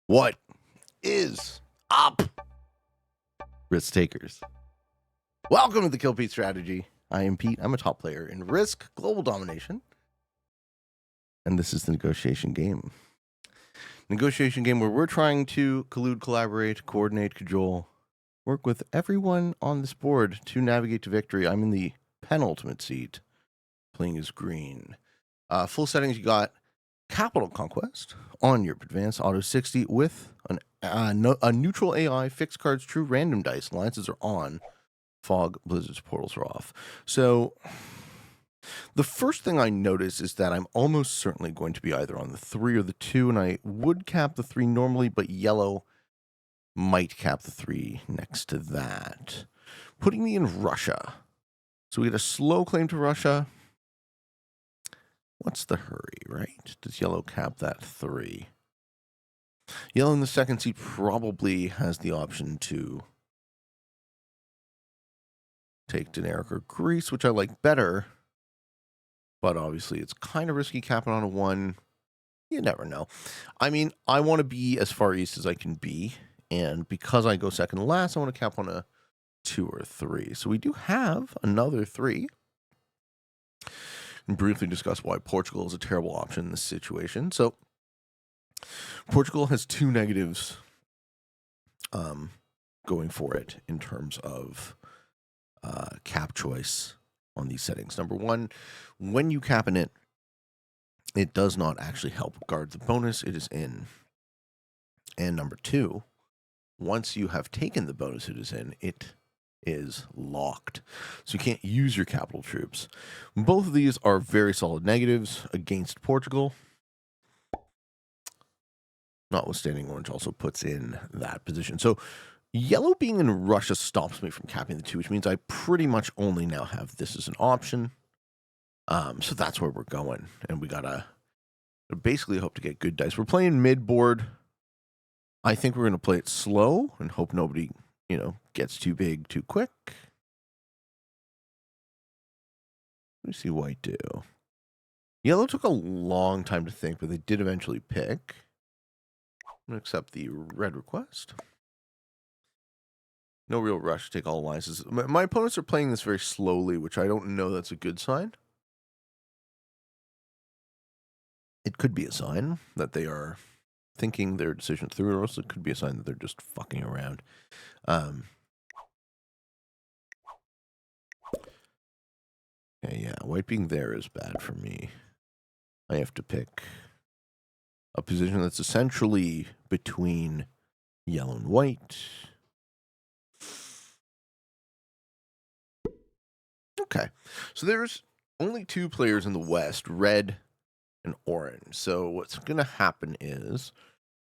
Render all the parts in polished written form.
What is up, risk takers? Welcome to the Kill Pete Strategy. I am Pete. I'm a top player in Risk Global Domination. And this is the negotiation game. Negotiation game where we're trying to collude, collaborate, coordinate, cajole, work with everyone on this board to navigate to victory. I'm in the penultimate seat, playing as green. Full settings, you got Capital Conquest on your advanced auto 60 with a neutral AI, fixed cards, true random dice. Alliances are on. Fog, blizzards, portals are off. So the first thing I notice is that I'm almost certainly going to be either on the 3 or the 2, and I would cap the 3 normally, but yellow might cap the 3 next to that, putting me in Russia. So we get a slow claim to Russia. What's the hurry, right? Does yellow cap that 3? Yellow in the second seat probably has the option to take Deneric or Greece, which I like better. But obviously it's kind of risky capping on a 1. You never know. I mean, I want to be as far east as I can be. And because I go second to last, I want to cap on a 2 or 3. So we do have another 3. And briefly discuss why Portugal is a terrible option in this situation. So Portugal has 2 negatives going for it in terms of cap choice on these settings. Number 1, when you cap in it, it does not actually help guard the bonus it is in. And number 2, once you have taken the bonus it is in, it is locked. So you can't use your capital troops. Both of these are very solid negatives against Portugal. Notwithstanding, orange also puts in that position. So yellow being in Russia stops me from capping the 2, which means I pretty much only now have this as an option. So that's where we're going. And we gotta basically hope to get good dice. We're playing mid-board. I think we're going to play it slow and hope nobody, gets too big too quick. Let me see white do. Yellow took a long time to think, but they did eventually pick. I'm going to accept the red request. No real rush to take all alliances. My opponents are playing this very slowly, which I don't know that's a good sign. It could be a sign that they are thinking their decision through, or else it could be a sign that they're just fucking around. Yeah, white being there is bad for me. I have to pick a position that's essentially between yellow and white. Okay, so there's only 2 players in the West, red and orange. So what's going to happen is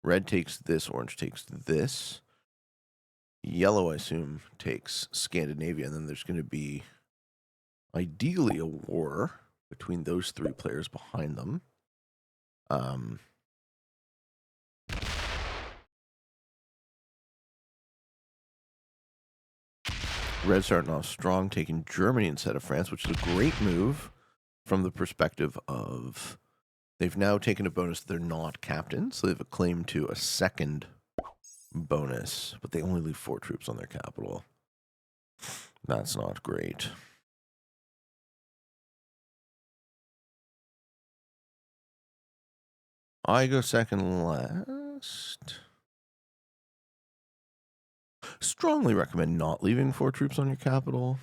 red takes this, orange takes this. Yellow, I assume, takes Scandinavia, and then there's going to be ideally a war between those 3 players behind them. Red starting off strong, taking Germany instead of France, which is a great move from the perspective of they've now taken a bonus. They're not captains, so they have a claim to a second bonus, but they only leave 4 troops on their capital. That's not great. I go second last. Strongly recommend not leaving 4 troops on your capital.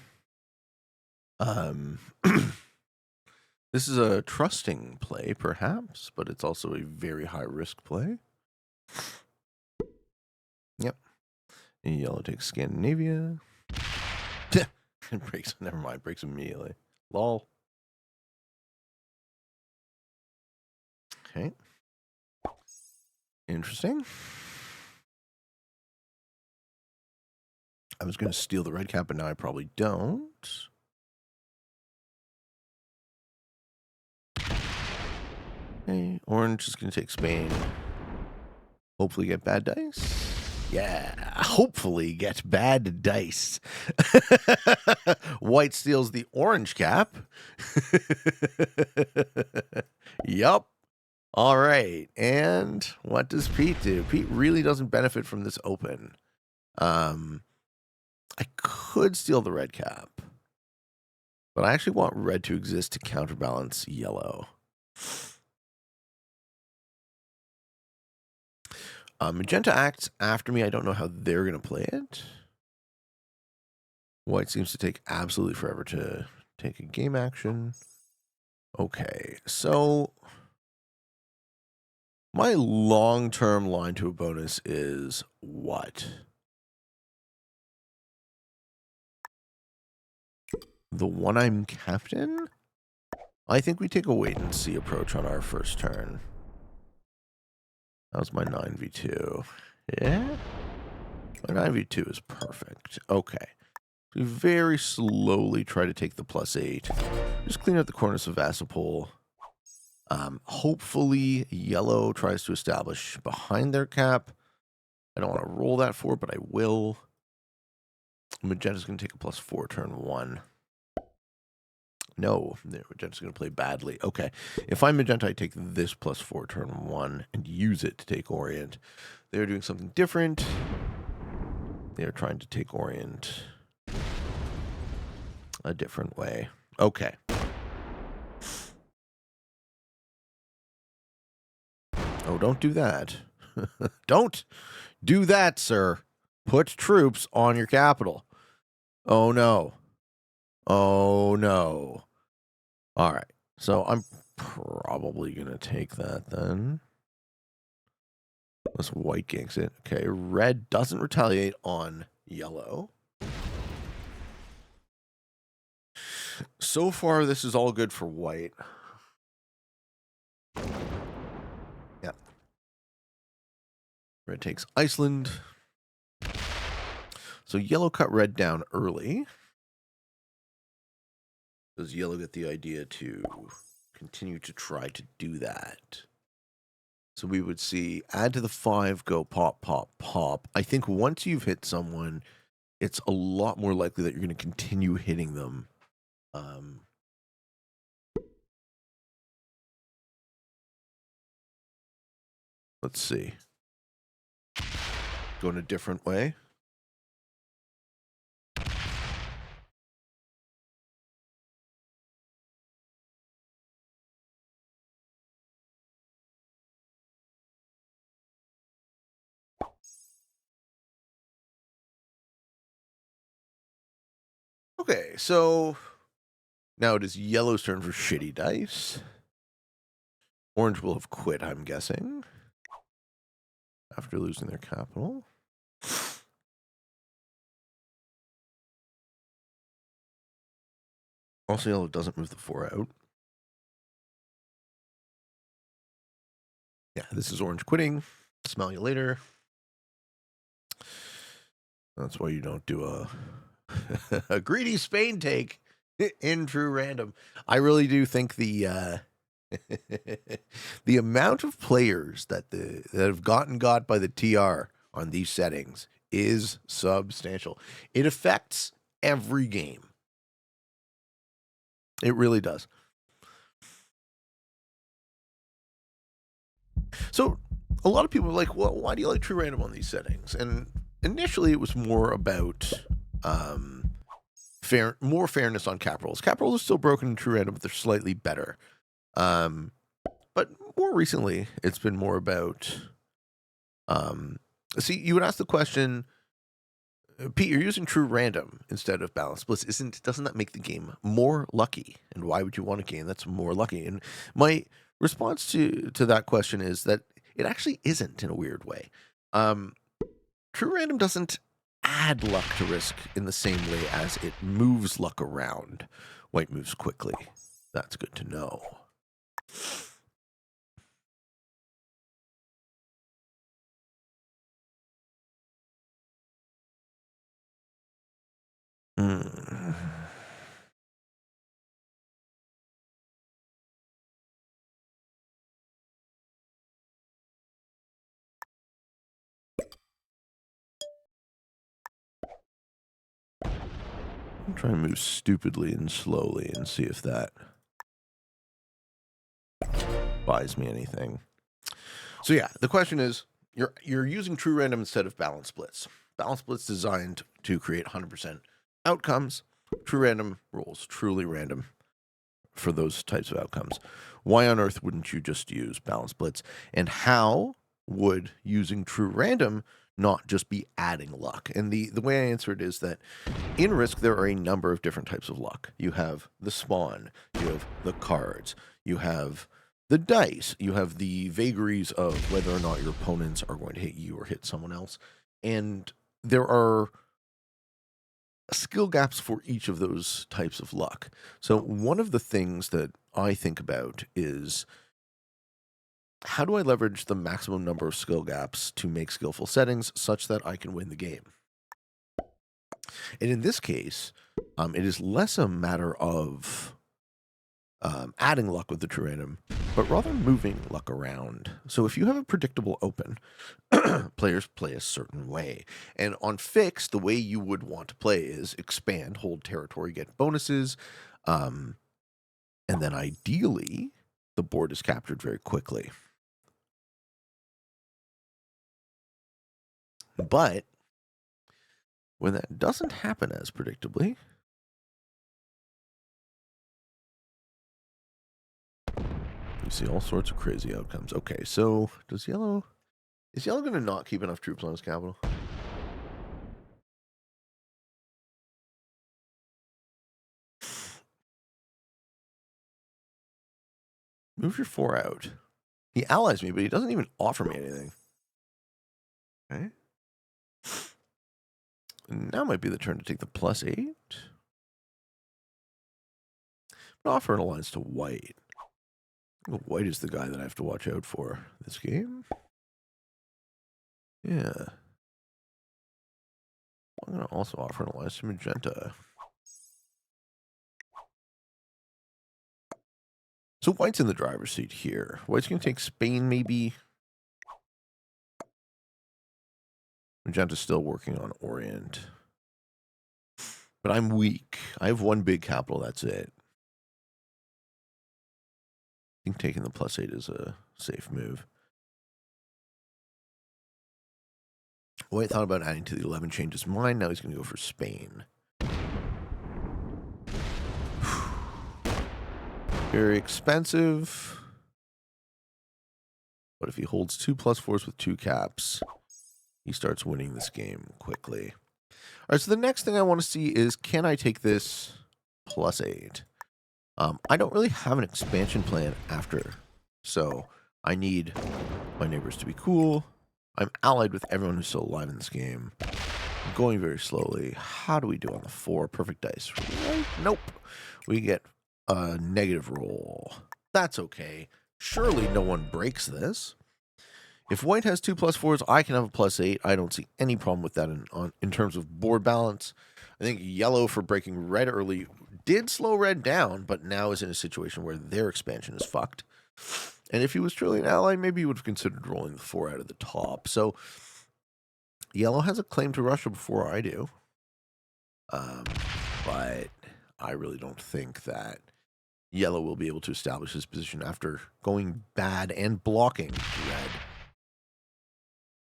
This is a trusting play, perhaps, but it's also a very high risk play. Yep. And yellow takes Scandinavia. It breaks. Never mind. Breaks immediately. Lol. Okay. Interesting. I was going to steal the red cap, but now I probably don't. Okay, orange is going to take Spain. Hopefully get bad dice. Yeah, hopefully get bad dice. White steals the orange cap. Yup. All right. And what does Pete do? Pete really doesn't benefit from this open. I could steal the red cap, but I actually want red to exist to counterbalance yellow. Magenta acts after me. I don't know how they're going to play it. White seems to take absolutely forever to take a game action. Okay, so my long-term line to a bonus is what? The one I'm captain? I think we take a wait-and-see approach on our first turn. That was my 9v2. Yeah? My 9v2 is perfect. Okay. We very slowly try to take the +8. Just clean out the corners of Vassapole. Hopefully, yellow tries to establish behind their cap. I don't want to roll that for, but I will. Magenta's going to take a +4 turn 1. No, Magenta's going to play badly. Okay, if I'm Magenta, I take this +4 turn 1 and use it to take Orient. They're doing something different. They're trying to take Orient a different way. Okay. Oh, don't do that. Don't do that, sir. Put troops on your capital. Oh, no. Oh, no. All right. So I'm probably going to take that then. Unless white ganks it. Okay. Red doesn't retaliate on yellow. So far, this is all good for white. Yeah. Red takes Iceland. So yellow cut red down early. Does yellow get the idea to continue to try to do that? So we would see add to the 5, go pop, pop, pop. I think once you've hit someone, it's a lot more likely that you're going to continue hitting them. Let's see. Go in a different way. Okay, so now it is yellow's turn for shitty dice. Orange will have quit, I'm guessing, after losing their capital. Also, yellow doesn't move the 4 out. Yeah, this is orange quitting. Smell you later. That's why you don't do a greedy Spain take in true random. I really do think the the amount of players that have got by the TR on these settings is substantial. It affects every game. It really does. So a lot of people are like, well, why do you like true random on these settings? And initially it was more about more fairness on cap rolls. Cap rolls are still broken in true random, but they're slightly better. But more recently, it's been more about see, you would ask the question, Pete, you're using true random instead of balanced bliss. Doesn't that make the game more lucky? And why would you want a game that's more lucky? And my response to that question is that it actually isn't, in a weird way. True random doesn't add luck to risk in the same way as it moves luck around. White moves quickly. That's good to know. I'm trying to move stupidly and slowly and see if that... buys me anything. So yeah, the question is, you're using true random instead of balance splits. Balance splits designed to create 100% outcomes. True random rules, truly random for those types of outcomes. Why on earth wouldn't you just use balance splits? And how would using true random not just be adding luck? And the way I answer it is that in Risk, there are a number of different types of luck. You have the spawn, you have the cards, you have the dice, you have the vagaries of whether or not your opponents are going to hit you or hit someone else. And there are skill gaps for each of those types of luck. So one of the things that I think about is, how do I leverage the maximum number of skill gaps to make skillful settings such that I can win the game? And in this case, it is less a matter of adding luck with the true random, but rather moving luck around. So if you have a predictable open, players play a certain way. And on fixed, the way you would want to play is expand, hold territory, get bonuses, and then ideally, the board is captured very quickly. But when that doesn't happen as predictably, you see all sorts of crazy outcomes. Okay, so is yellow going to not keep enough troops on his capital? Move your 4 out. He allies me, but he doesn't even offer me anything. Okay. Now might be the turn to take the +8. But offer an alliance to white. White is the guy that I have to watch out for this game. Yeah. I'm going to also offer an alliance to magenta. So white's in the driver's seat here. White's going to take Spain, maybe. Magenta's still working on Orient. But I'm weak. I have 1 big capital, that's it. I think taking the +8 is a safe move. White thought about adding to the 11, changed his mind. Now he's going to go for Spain. Very expensive. But if he holds 2 +4s with 2 caps, he starts winning this game quickly. All right, so the next thing I want to see is, can I take this +8? I don't really have an expansion plan after, so I need my neighbors to be cool. I'm allied with everyone who's still alive in this game. I'm going very slowly. How do we do on the 4? Perfect dice. Right? Nope. We get a negative roll. That's okay. Surely no one breaks this. If white has 2 +4s, I can have a +8. I don't see any problem with that in terms of board balance. I think yellow, for breaking red early, did slow red down, but now is in a situation where their expansion is fucked. And if he was truly an ally, maybe he would have considered rolling the 4 out of the top. So yellow has a claim to Russia before I do. But I really don't think that yellow will be able to establish his position after going bad and blocking red.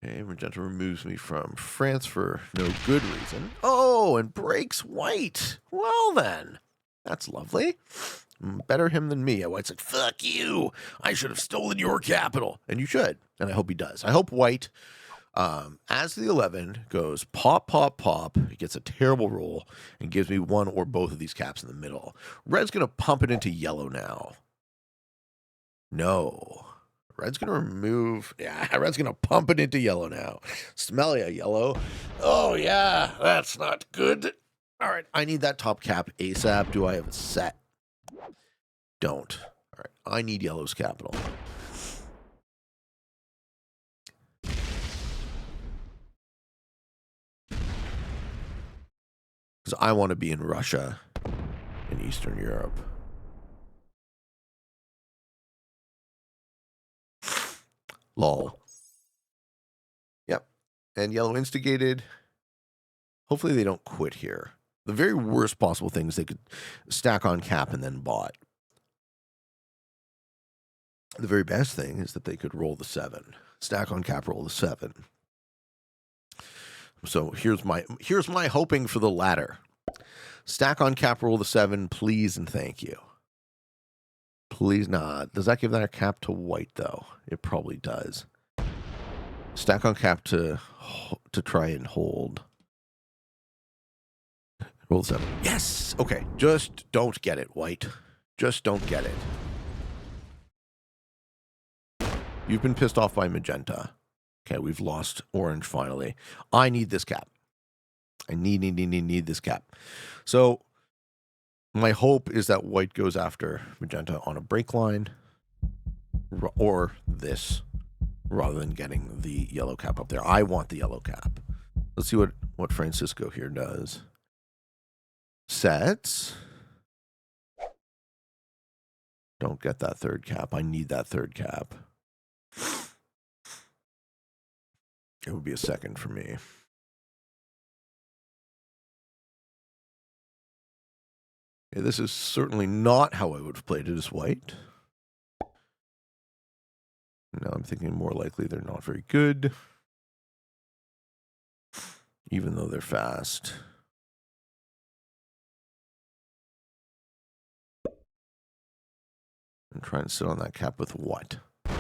Okay, magenta removes me from France for no good reason. Oh, and breaks white. Well then, that's lovely. Better him than me. White's like, fuck you. I should have stolen your capital. And you should. And I hope he does. I hope white, as the 11 goes pop, pop, pop, he gets a terrible roll and gives me 1 or both of these caps in the middle. Red's going to pump it into yellow now. No. Red's going to remove. Yeah, red's going to pump it into yellow now. Smell ya, yellow. Oh, yeah, that's not good. All right, I need that top cap ASAP. Do I have a set? Don't. All right, I need yellow's capital. Because I want to be in Russia and Eastern Europe. Lol. Yep. And yellow instigated. Hopefully they don't quit here. The very worst possible thing is they could stack on cap and then bot. The very best thing is that they could roll the 7. Stack on cap, roll the 7. So here's my hoping for the latter. Stack on cap, roll the 7, please and thank you. Please not. Does that give that a cap to white, though? It probably does. Stack on cap to try and hold. Roll 7. Yes! Okay, just don't get it, white. Just don't get it. You've been pissed off by magenta. Okay, we've lost orange finally. I need this cap. I need this cap. So my hope is that white goes after magenta on a break line or this rather than getting the yellow cap up there. I want the yellow cap. Let's see what Francisco here does. Sets. Don't get that third cap. I need that third cap. It would be a second for me. Okay, this is certainly not how I would have played it as white. Now I'm thinking more likely they're not very good. Even though they're fast. I'm trying to sit on that cap with what? Trying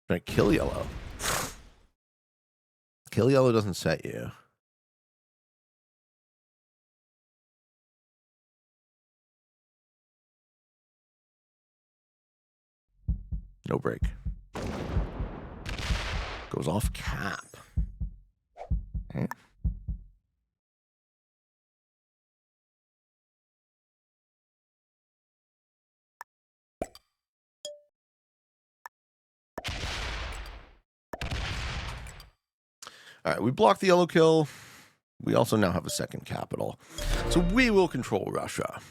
to kill yellow. Kill yellow doesn't set you. No break. Goes off cap. Okay. All right, we blocked the yellow kill. We also now have a second capital. So we will control Russia.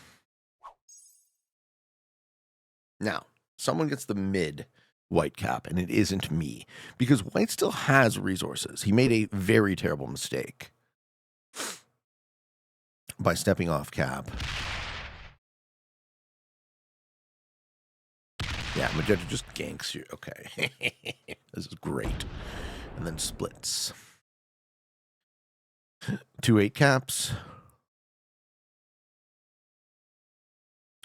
Now, someone gets the mid white cap, and it isn't me. Because white still has resources. He made a very terrible mistake by stepping off cap. Yeah, magenta just ganks you. Okay. This is great. And then splits. 2 8 caps.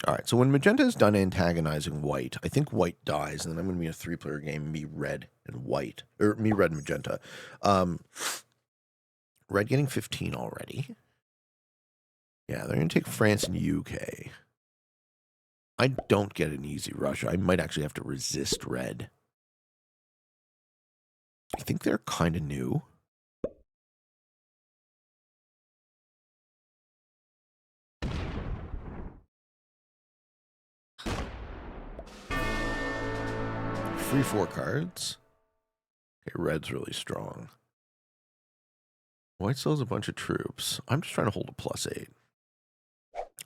All right, so when magenta is done antagonizing white, I think white dies, and then I'm going to be in a 3-player game, me, red, and white. Or me, red, and magenta. Red getting 15 already. Yeah, they're going to take France and UK. I don't get an easy Russia. I might actually have to resist red. I think they're kind of new. Free 4 cards. Okay, red's really strong. White still has a bunch of troops. I'm just trying to hold a +8.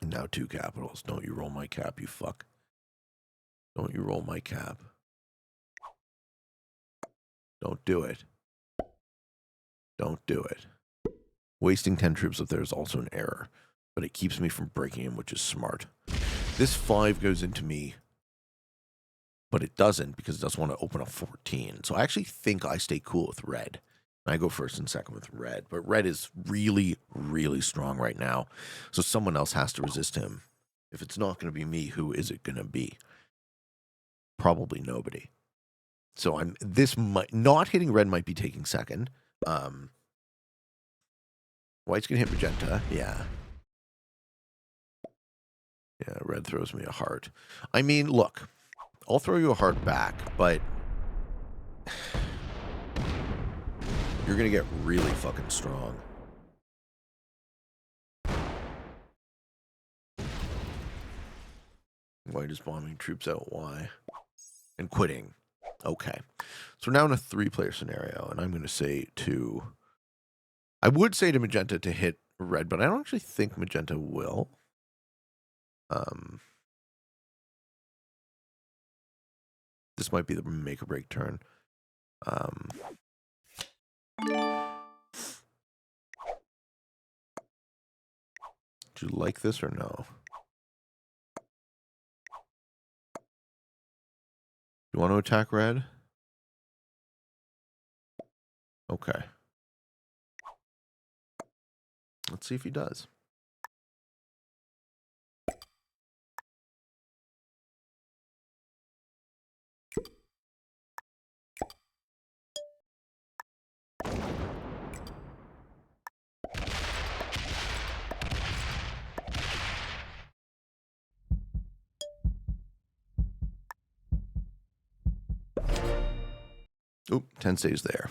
And now 2 capitals. Don't you roll my cap, you fuck. Don't you roll my cap. Don't do it. Don't do it. Wasting 10 troops up there is also an error, but it keeps me from breaking him, which is smart. This 5 goes into me, but it doesn't because it doesn't want to open up 14. So I actually think I stay cool with red. I go first and second with red, but red is really, really strong right now. So someone else has to resist him. If it's not going to be me, who is it going to be? Probably nobody. So not hitting red might be taking second. White's going to hit magenta. Yeah. Yeah, red throws me a heart. I mean, look, I'll throw you a heart back, but you're going to get really fucking strong. White is bombing troops out Y and quitting. Okay. So we're now in a 3-player scenario, and I'm going to say I would say to magenta to hit red, but I don't actually think magenta will. This might be the make or break turn. Do you like this or no? You want to attack red? Okay. Let's see if he does. Oop, 10 stays there.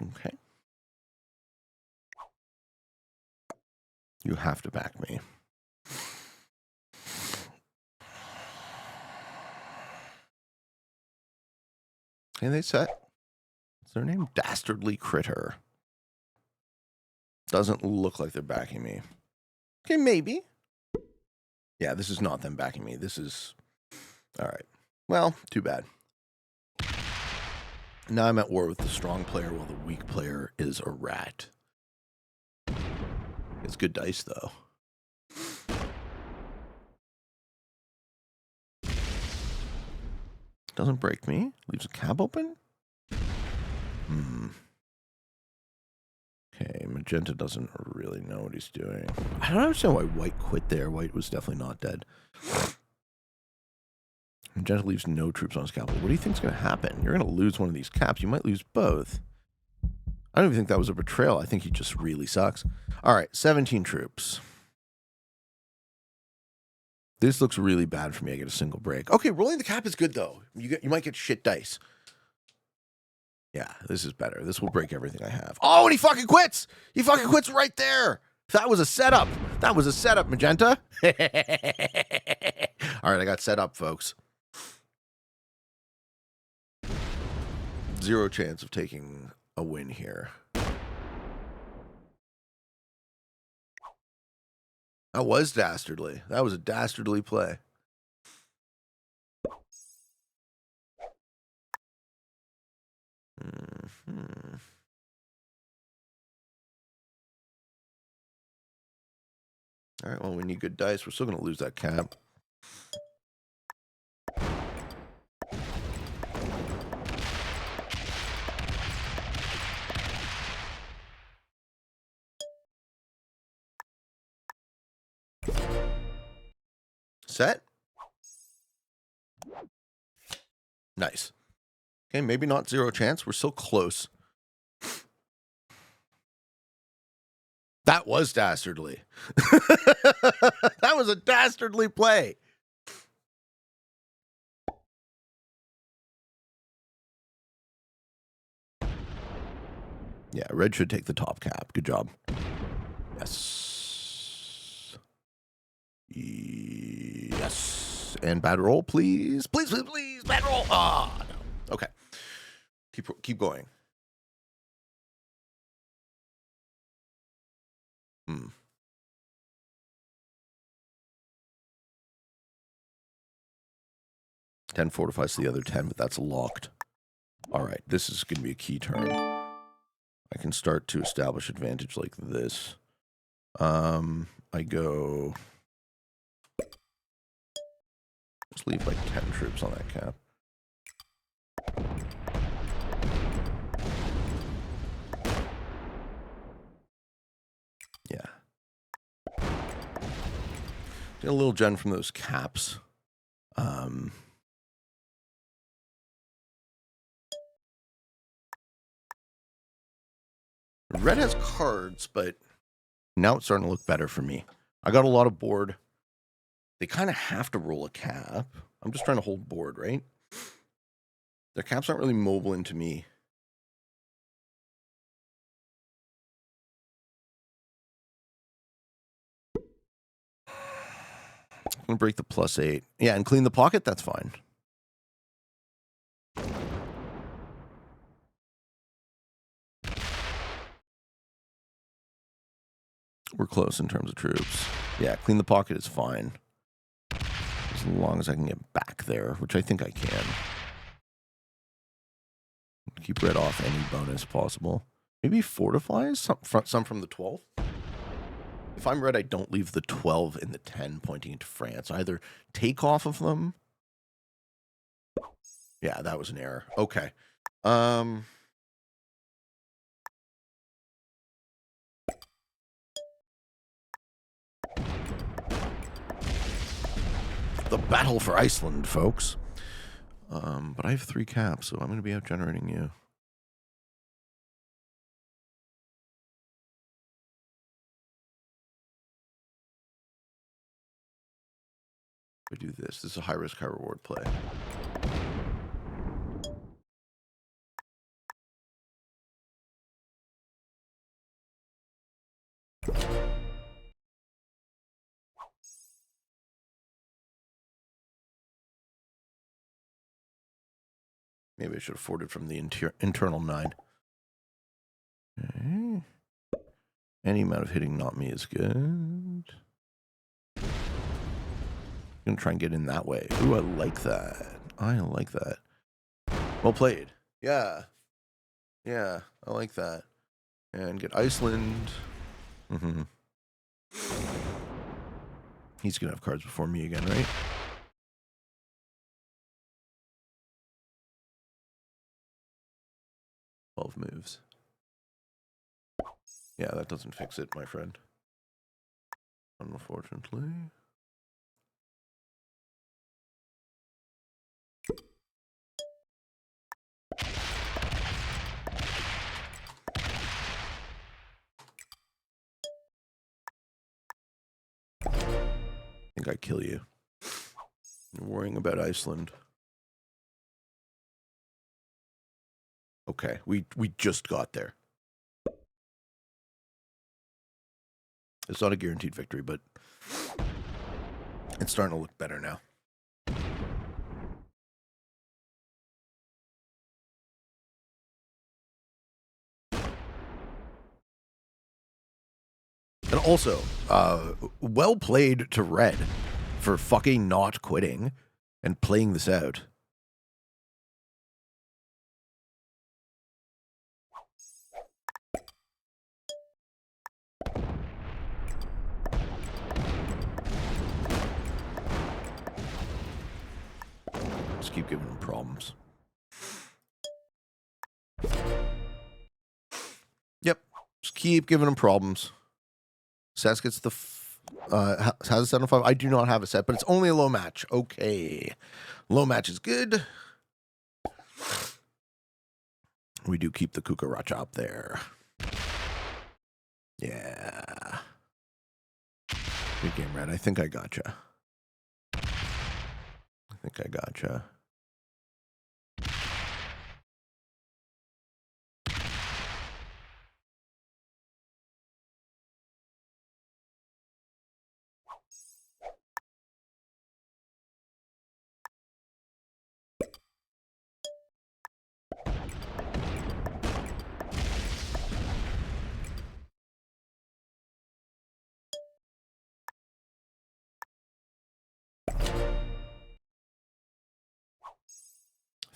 Okay. You have to back me. And they set. What's their name? Dastardly Critter. Doesn't look like they're backing me. Okay, maybe. Yeah, this is not them backing me. This is... All right. Well, too bad. Now I'm at war with the strong player while the weak player is a rat. It's good dice, though. Doesn't break me. Leaves a cab open? Okay, magenta doesn't really know what he's doing. I don't understand why white quit there. White was definitely not dead. Magenta leaves no troops on his capital. What do you think's going to happen? You're going to lose one of these caps. You might lose both. I don't even think that was a betrayal. I think he just really sucks. All right, 17 troops. This looks really bad for me. I get a single break. Okay, rolling the cap is good, though. You might get shit dice. Yeah, this is better. This will break everything I have. Oh, and he fucking quits! He fucking quits right there! That was a setup. That was a setup, Magenta. All right, I got set up, folks. 0 chance of taking a win here. That was dastardly. That was a dastardly play. All right, well, we need good dice. We're still going to lose that cap. Set. Nice. Okay, maybe not 0 chance. We're still close. That was dastardly. That was a dastardly play. Yeah, red should take the top cap. Good job. Yes. Yes. And bad roll, please. Please, please, please. Bad roll. Ah, no. Okay. Keep going. 10 fortifies the other 10, but that's locked. All right, this is going to be a key turn. I can start to establish advantage like this. I go... Let's leave like 10 troops on that cap. Yeah. Get a little gen from those caps. Red has cards, but now it's starting to look better for me. I got a lot of board. They kind of have to roll a cap. I'm just trying to hold board, right? Their caps aren't really mobile into me. I'm going to break the +8. Yeah, and clean the pocket, that's fine. We're close in terms of troops. Yeah, clean the pocket is fine. As long as I can get back there, which I think I can. Keep red off any bonus possible. Maybe fortifies some from the 12. If I'm red, I don't leave the 12 and the 10 pointing into France. Either take off of them. Yeah, that was an error. Okay. The battle for Iceland, folks. But I have 3 caps, so I'm going to be out generating you. I do this. This is a high risk, high reward play. Maybe I should have forwarded from the internal 9. Okay. Any amount of hitting not me is good. I'm going to try and get in that way. Ooh, I like that. I like that. Well played. Yeah. Yeah, I like that. And get Iceland. Mm-hmm. He's going to have cards before me again, right? Moves. Yeah, that doesn't fix it, my friend. Unfortunately. I think I kill you. You're worrying about Iceland. Okay, we just got there. It's not a guaranteed victory, but it's starting to look better now. And also, well played to Red for fucking not quitting and playing this out. Just keep giving him problems. Yep. Just keep giving him problems. Sess gets the... has a set on 5. I do not have a set, but it's only a low match. Okay. Low match is good. We do keep the Kukaracha up there. Yeah. Good game, Red. I think I gotcha. I think I gotcha.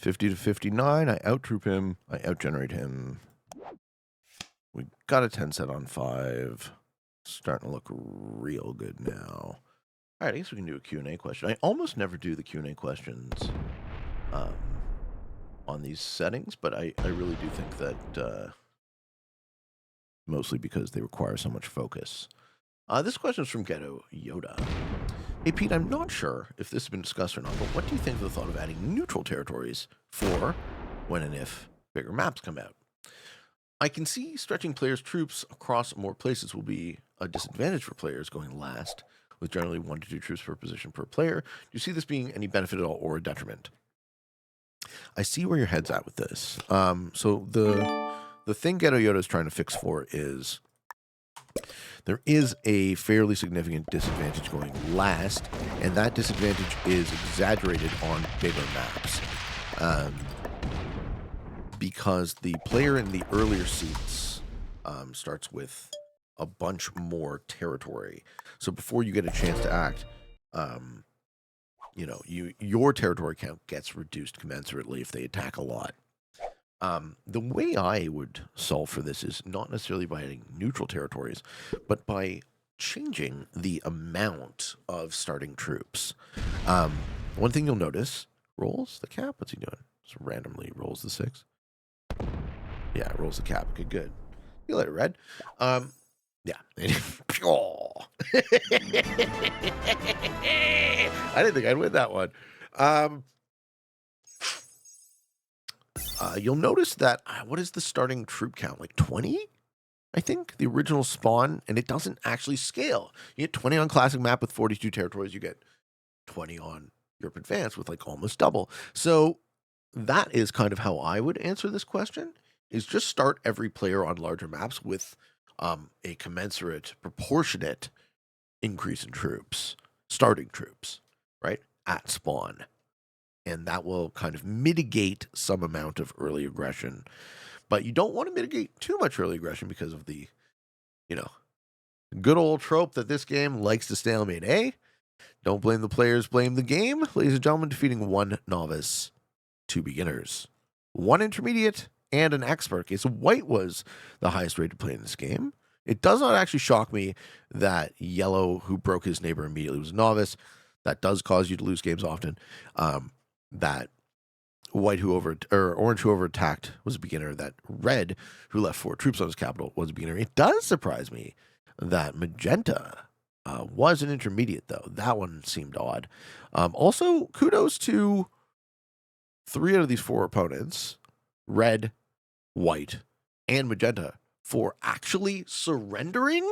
$50 to $59. I out-troop him. I out-generate him. We got a 10 set on 5. Starting to look real good now. All right, I guess we can do a Q&A question. I almost never do the Q&A questions on these settings, but I really do think that mostly because they require so much focus. This question is from Ghetto Yoda. Hey, Pete, I'm not sure if this has been discussed or not, but what do you think of the thought of adding neutral territories for when and if bigger maps come out? I can see stretching players' troops across more places will be a disadvantage for players going last, with generally 1 to 2 troops per position per player. Do you see this being any benefit at all or a detriment? I see where your head's at with this. So the thing Ghetto Yoda is trying to fix for is there is a fairly significant disadvantage going last, and that disadvantage is exaggerated on bigger maps. Because the player in the earlier seats starts with a bunch more territory. So before you get a chance to act, your territory count gets reduced commensurately if they attack a lot. The way I would solve for this is not necessarily by adding neutral territories, but by changing the amount of starting troops. One thing you'll notice, rolls the cap. What's he doing? Just randomly rolls the 6. Yeah, it rolls the cap. Okay, good. You let it red. Yeah. I didn't think I'd win that one. You'll notice that, what is the starting troop count? Like 20? I think the original spawn, and it doesn't actually scale. You get 20 on classic map with 42 territories. You get 20 on Europe Advanced with like almost double. So that is kind of how I would answer this question, is just start every player on larger maps with a commensurate, proportionate increase in troops, starting troops, right, at spawn. And that will kind of mitigate some amount of early aggression. But you don't want to mitigate too much early aggression because of the, good old trope that this game likes to stalemate, eh? Don't blame the players, blame the game. Ladies and gentlemen, defeating 1 novice, 2 beginners, 1 intermediate, and an expert. Okay, so White was the highest rated player in this game. It does not actually shock me that Yellow, who broke his neighbor immediately, was a novice. That does cause you to lose games often. That Orange, who over attacked, was a beginner. That Red, who left 4 troops on his capital, was a beginner. It does surprise me that Magenta was an intermediate, though. That one seemed odd. Also, kudos to 3 out of these 4 opponents, Red, White, and Magenta, for actually surrendering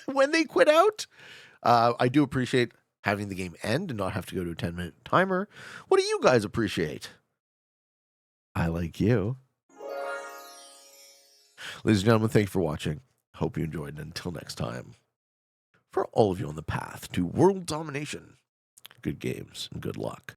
when they quit out. I do appreciate having the game end and not have to go to a 10-minute timer. What do you guys appreciate? I like you. Ladies and gentlemen, thank you for watching. Hope you enjoyed, and until next time, for all of you on the path to world domination, good games and good luck.